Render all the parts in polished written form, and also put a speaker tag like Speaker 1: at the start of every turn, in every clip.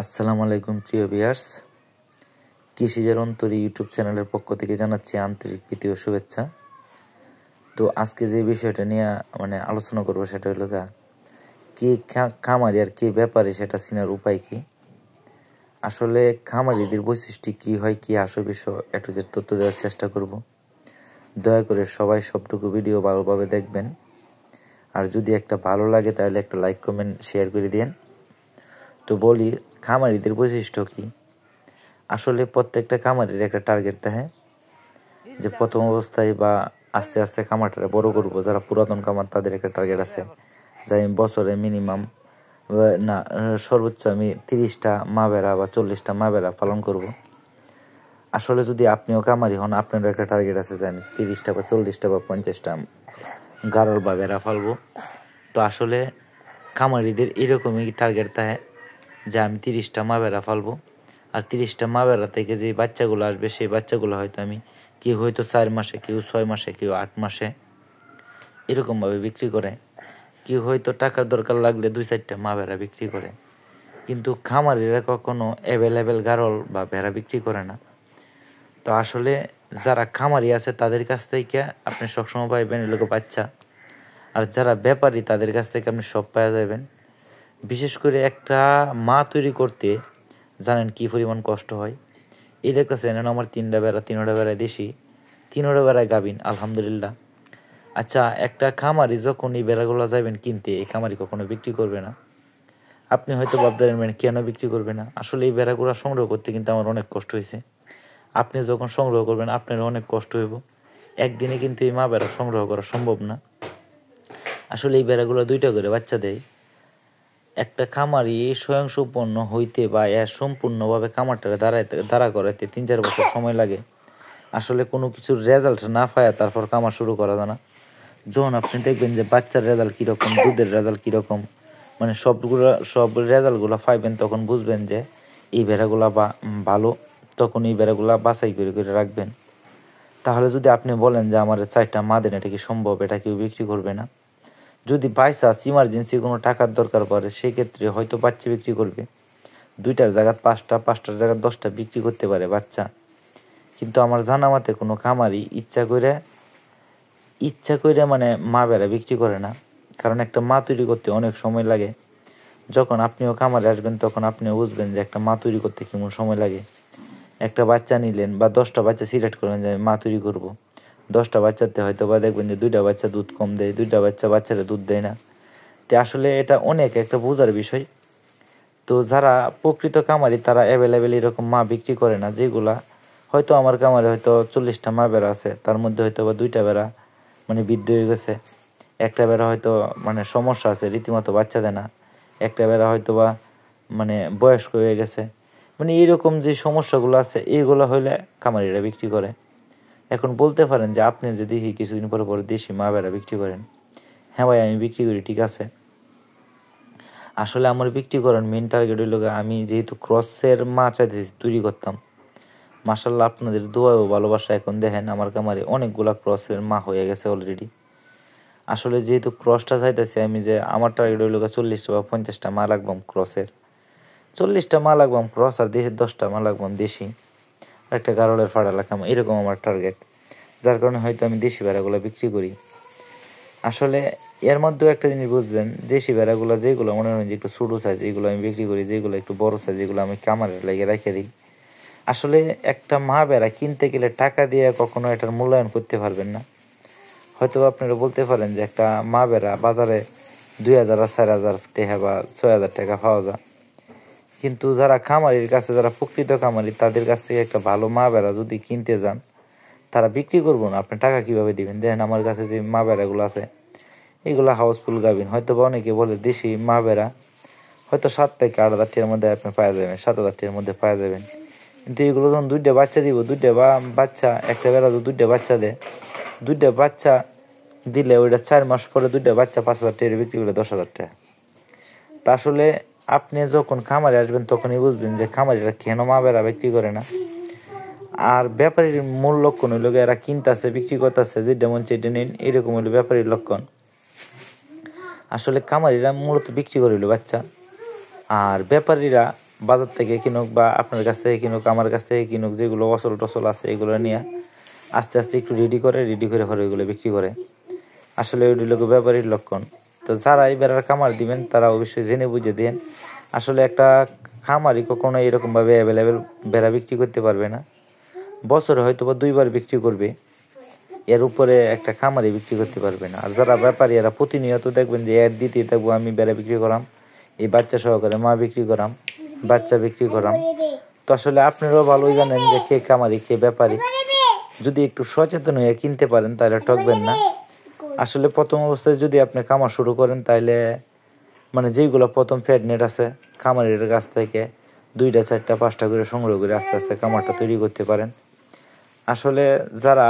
Speaker 1: আসসালামু আলাইকুম প্রিয় ভিউয়ার্স, কৃষিজের অন্তরী ইউটিউব চ্যানেলের পক্ষ থেকে জানাচ্ছি আন্তরিক প্রীতি ও শুভেচ্ছা। তো আজকে যে বিষয়টা নিয়ে আলোচনা করব সেটা হলো কে খামারি আর কে ব্যাপারী সেটা চেনার উপায় কি। আসলে খামারিদের বৈশিষ্ট্য কি হয়, কি আসল বিষয় একটু যে তথ্য দেওয়ার চেষ্টা করব। দয়া করে সবাই সবটুকু ভিডিও ভালোভাবে দেখবেন, আর যদি একটা ভালো লাগে তাহলে একটা লাইক কমেন্ট শেয়ার করে দিন। তো বলি, খামারিদের বৈশিষ্ট্য কি। আসলে প্রত্যেকটা খামারের একটা টার্গেট থাকে যে প্রথম অবস্থায় বা আস্তে আস্তে খামারটা বড় করবো। যারা পুরাতন খামার তাদের একটা টার্গেট আছে যে আমি বছরে মিনিমাম সর্বোচ্চ আমি 30টা মা ভেড়া বা 40টা মা ভেড়া পালন করব। আসলে যদি আপনিও খামারি হন, আপনারও একটা টার্গেট আছে যে আমি 30টা বা 40টা বা 50টা গারল বা ভেড়া পালবো। তো আসলে খামারিদের এরকমই টার্গেট থাকে যে আমি 30টা মা ভেড়া পালবো, আর 30টা মা ভেড়া থেকে যে বাচ্চাগুলো আসবে সেই বাচ্চাগুলো হয়তো আমি কেউ হয়তো 4 মাসে, কেউ 6 মাসে, কেউ 8 মাসে এরকমভাবে বিক্রি করে। কেউ হয়তো টাকার দরকার লাগলে 2-4টা মা ভেড়া বিক্রি করে। কিন্তু খামারিরা কখনো অ্যাভেলেবেল গারল বা ভেড়া বিক্রি করে না। তো আসলে যারা খামারি আছে তাদের কাছ থেকে আপনি সবসময় পাইবেন এগুলো বাচ্চা, আর যারা ব্যাপারী তাদের কাছ থেকে আপনি সব পাওয়া যাবেন। বিশেষ করে একটা মা তৈরি করতে জানেন কি পরিমাণ কষ্ট হয়। এই দেখতেছেন আমার 3টা বেড়া, 3টা বেড়ায় দেশি, 3টা বেড়ায় গাভিন, আলহামদুলিল্লাহ। আচ্ছা, একটা খামারি যখন এই বেড়াগুলো যাবেন কিনতে, এই খামারি কখনো বিক্রি করবে না। আপনি হয়তো ভাবতেন কেন বিক্রি করবে না। আসলে এই বেড়াগুলো সংগ্রহ করতে কিন্তু আমার অনেক কষ্ট হয়েছে। আপনি যখন সংগ্রহ করবেন আপনার অনেক কষ্ট হইব। একদিনে কিন্তু এই মা বেড়া সংগ্রহ করা সম্ভব না। আসলে এই বেড়াগুলো 2টা করে বাচ্চা দেয়। একটা খামারি স্বয়ংসম্পন্ন হইতে বা এর সম্পূর্ণভাবে খামারটা দাঁড়া করাইতে 3-4 বছর সময় লাগে। আসলে কোনো কিছুর রেজাল্ট না পায় তারপর খামার শুরু করা যায় না। যখন আপনি দেখবেন যে বাচ্চার রেজাল্ট কীরকম, দুধের রেজাল্ট কীরকম, সব রেজাল্টগুলো পাইবেন, তখন বুঝবেন যে এই ভেড়াগুলা ভালো। তখন এই ভেড়াগুলা বাছাই করে করে রাখবেন। তাহলে যদি আপনি বলেন যে আমার 4টা মা দেন, এটা কি সম্ভব? এটা কেউ বিক্রি করবে না। যদি বাই চান্স ইমার্জেন্সি কোনো টাকার দরকার পড়ে সেক্ষেত্রে হয়তো বাচ্চা বিক্রি করবে। 2টার জায়গায় 5টা, 5টার জায়গায় 10টা বিক্রি করতে পারে বাচ্চা। কিন্তু আমার জানা মতে কোনো খামারি ইচ্ছা করে মা বেড়া বিক্রি করে না। কারণ একটা মা তৈরি করতে অনেক সময় লাগে। যখন আপনিও খামারে আসবেন তখন আপনিও বুঝবেন যে একটা মা তৈরি করতে কেমন সময় লাগে। একটা বাচ্চা নিলেন বা 10টা বাচ্চা সিলেক্ট করলেন যে আমি মা তৈরি করবো। 10টা বাচ্চাতে হয়তো বা দেখবেন যে 2টা বাচ্চা দুধ কম দেয়, 2টা বাচ্চারা দুধ দেয় না। তো আসলে এটা অনেক একটা বোঝার বিষয়। তো যারা প্রকৃত খামারি তারা অ্যাভেলেবেল এরকম মা বিক্রি করে না। যেগুলা হয়তো আমার খামারে হয়তো 40টা মা বেড়া আছে, তার মধ্যে হয়তো বা 2টা বেড়া বৃদ্ধ হয়ে গেছে, একটা বেড়া হয়তো সমস্যা আছে, রীতিমতো বাচ্চা দেয় না, একটা বেড়া হয়তো বা বয়স্ক হয়ে গেছে। এইরকম যে সমস্যাগুলো আছে এইগুলো হইলে খামারিরা বিক্রি করে। এখন বলতে পারেন যে আপনি যে দেখি কিছুদিন পরে পরে দেশি মা বেড়া বিক্রি করেন। হ্যাঁ ভাই, আমি বিক্রি করি, ঠিক আছে। আসলে আমার বিক্রি করার মেন টার্গেট হইল আমি যেহেতু ক্রসের মা চাইতেছি তৈরি করতাম। মাশাল্লাহ, আপনাদের দোয়া ও ভালোবাসা এখন দেখেন আমার খামারে অনেকগুলা ক্রসের মা হয়ে গেছে অলরেডি। আসলে যেহেতু ক্রসটা চাইতেছি আমি, যে আমার টার্গেট হইল 40টা বা 50টা মা লাগবাম ক্রসের, 40টা মা লাগবাম ক্রস, আর 10টা মা লাগবাম দেশি, একটা গারলের ফাড়া লাগলাম, এরকম আমার টার্গেট। যার কারণে হয়তো আমি দেশি ভেড়াগুলো বিক্রি করি। আসলে এর মধ্যেও একটা জিনিস বুঝবেন, দেশি ভেড়াগুলো যেগুলো মনে হয় যে একটু ছোটো সাইজ এগুলো আমি বিক্রি করি, যেগুলো একটু বড় সাইজ এগুলো আমি খামারের লাগিয়ে রেখে দিই। আসলে একটা মা ভেড়া কিনতে গেলে টাকা দিয়ে কখনো এটার মূল্যায়ন করতে পারবেন না। হয়তো আপনারা বলতে পারেন যে একটা মা ভেড়া বাজারে 2,000 আর 4,000 টাকা বা 6,000 টাকা পাওয়া যায়। কিন্তু যারা খামারির কাছে, যারা প্রকৃত খামারি, তাদের কাছ থেকে একটা ভালো মা ভেড়া যদি কিনতে যান, তারা বিক্রি করবো না, আপনি টাকা কীভাবে দিবেন? দেখেন আমার কাছে যে মা ভেড়াগুলো আছে এগুলো হাউসফুল গাভিন। হয়তো বা অনেকে বলে দেশি মা ভেড়া হয়তো 7 থেকে 8,000 টাকার মধ্যে আপনি পাওয়া যাবেন, 7,000 টাকার মধ্যে পাওয়া যাবেন। কিন্তু এগুলো যখন 2টা বাচ্চা দিব, 2টা বাচ্চা, একটা বেড়া তো 2টা বাচ্চা দেয়, 2টা বাচ্চা দিলে ওইটা 4 মাস পরে 2টা বাচ্চা 5,000 টাকা বিক্রি করে 10,000 টাকা। তা আসলে আপনি যখন খামারে আসবেন তখনই বুঝবেন যে খামারিরা কেন মা বেড়া বিক্রি করে না। আর ব্যাপারীর মূল লক্ষণ হইল এরা কিনতেছে, বিক্রি করতেছে, যেটা মন চেটে নিন, এরকম হইলো ব্যাপারীর লক্ষণ। আসলে খামারিরা মূলত বিক্রি করে হইলো বাচ্চা, আর ব্যাপারীরা বাজার থেকে কিনুক বা আপনার কাছ থেকে কিনুক, আমার কাছ থেকে কিনুক, যেগুলো অচল টচল আছে এগুলো নিয়ে আস্তে আস্তে একটু রেডি করে পরে ওইগুলো বিক্রি করে। আসলে ওই লোক ব্যাপারীর লক্ষণ। তো যারা এই বেড়ার খামার দিবেন তারা অবশ্যই জেনে বুঝে দেন। আসলে একটা খামারই কখনো এরকমভাবে অ্যাভেলেবেল বেড়া বিক্রি করতে পারবে না। বছরে হয়তো বা 2 বার বিক্রি করবে, এর উপরে একটা খামারই বিক্রি করতে পারবে না। আর যারা ব্যাপারী এরা প্রতিনিয়ত দেখবেন যে অ্যাড দিতেই থাকবো, আমি বেড়া বিক্রি করাম, এই বাচ্চা সহকারে মা বিক্রি করাম, বাচ্চা বিক্রি করাম। তো আসলে আপনারাও ভালোই জানেন যে কে খামারি কে ব্যাপারী। যদি একটু সচেতন হয়ে কিনতে পারেন তাহলে ঠকবেন না। আসলে প্রথম অবস্থায় যদি আপনি খামার শুরু করেন তাহলে মানে যেইগুলো প্রথম ফেডনেট আছে খামারের কাছ থেকে 2টা 4টা 5টা করে সংগ্রহ করে আস্তে আস্তে খামারটা তৈরি করতে পারেন। আসলে যারা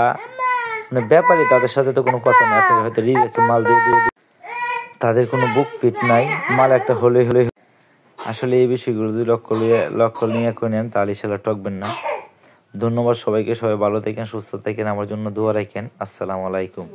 Speaker 1: মানে ব্যাপারী তাদের সাথে তো কোনো কথা নেই, আপনি হয়তো রিজেক্ট মাল দিয়ে তাদের কোনো বুক ফিট নাই, মাল একটা হলে আসলে এই বিষয়গুলো যদি লক্ষ্য নিয়ে নেন তাহলে সেটা ঠকবেন না। ধন্যবাদ সবাইকে, সবাই ভালো থাকেন, সুস্থ থাকেন, আমার জন্য দোয়া রাখেন। আসসালামু আলাইকুম।